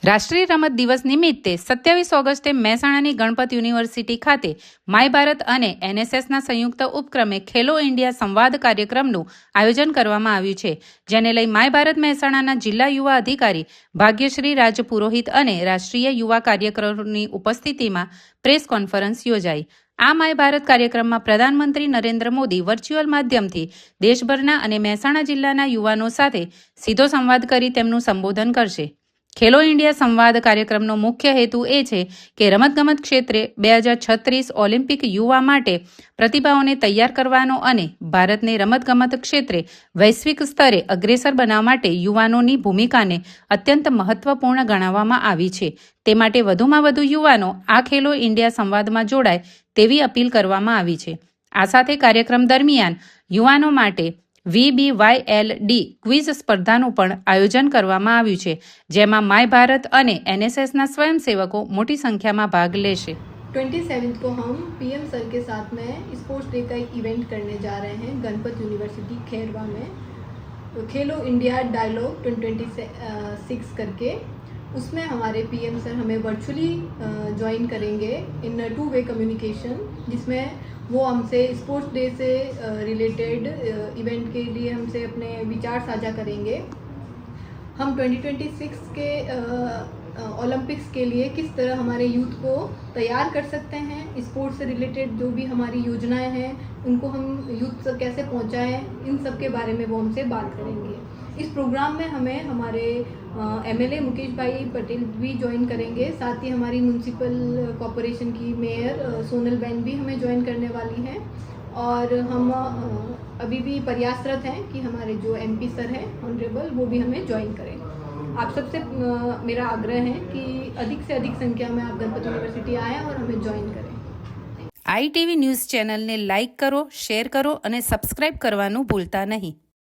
રાષ્ટ્રીય રમત દિવસ નિમિત્તે 27 ઓગસ્ટે મહેસાણાની ગણપત યુનિવર્સિટી ખાતે માય ભારત અને એનએસએસના સંયુક્ત ઉપક્રમે ખેલો ઇન્ડિયા સંવાદ કાર્યક્રમનું આયોજન કરવામાં આવ્યું છે, જેને લઈ માય ભારત મહેસાણાના જિલ્લા યુવા અધિકારી ભાગ્યશ્રી રાજપુરોહિત અને રાષ્ટ્રીય યુવા કાર્યકરોની ઉપસ્થિતિમાં પ્રેસ કોન્ફરન્સ યોજાઈ। આ માય ભારત કાર્યક્રમમાં પ્રધાનમંત્રી નરેન્દ્ર મોદી વર્ચ્યુઅલ માધ્યમથી દેશભરના અને મહેસાણા જિલ્લાના યુવાનો સાથે સીધો સંવાદ કરી તેમનું સંબોધન કરશે। ખેલો ઇન્ડિયા સંવાદ કાર્યક્રમનો મુખ્ય હેતુ એ છે કે રમતગમત ક્ષેત્રે 2036 ઓલિમ્પિક યુવા માટે પ્રતિભાઓને તૈયાર કરવાનો અને ભારતને રમતગમત ક્ષેત્રે વૈશ્વિક સ્તરે અગ્રેસર બનાવવા માટે યુવાનોની ભૂમિકાને અત્યંત મહત્વપૂર્ણ ગણાવવામાં આવી છે। તે માટે વધુમાં વધુ યુવાનો આ ખેલો ઇન્ડિયા સંવાદમાં જોડાય તેવી અપીલ કરવામાં આવી છે। આ સાથે કાર્યક્રમ દરમિયાન યુવાનો માટે VBYLD ક્વિઝ સ્પર્ધાનું પણ આયોજન કરવામાં આવ્યું છે, જેમાં માય ભારત અને એનએસએસના સ્વયંસેવકો मोटी संख्या में भाग लेशे। 27 को हम पीएम सर के साथ में स्पोर्ट्स डे का एक इवेंट करने जा रहे हैं गणपत यूनिवर्सिटी खैरवा में, खेलो इंडिया डायलॉग 2026 करके। उसमें हमारे पीएम सर हमें वर्चुअली ज्वाइन करेंगे इन 2-वे कम्युनिकेशन, जिसमें वो हमसे स्पोर्ट्स डे से रिलेटेड इवेंट के लिए हमसे अपने विचार साझा करेंगे। हम 2026 के ओलंपिक्स के लिए किस तरह हमारे यूथ को तैयार कर सकते हैं, स्पोर्ट्स से रिलेटेड जो भी हमारी योजनाएं हैं उनको हम यूथ तक कैसे पहुंचाएं, इन सब के बारे में वो हमसे बात करेंगे। इस प्रोग्राम में हमें हमारे एमएलए मुकेश भाई पटेल भी ज्वाइन करेंगे, साथ ही हमारी म्यूनसिपल कॉरपोरेशन की मेयर सोनल बहन भी हमें ज्वाइन करने वाली हैं। और हम अभी भी प्रयासरत हैं कि हमारे जो एमपी सर हैं ऑनरेबल, वो भी हमें ज्वाइन करें। आप सबसे मेरा आग्रह है कि अधिक से अधिक संख्या में आप गणपत यूनिवर्सिटी आएँ और हमें ज्वाइन करें। ITV न्यूज़ चैनल ने लाइक करो, शेर करो और सब्सक्राइब करवानुं भूलता नहीं।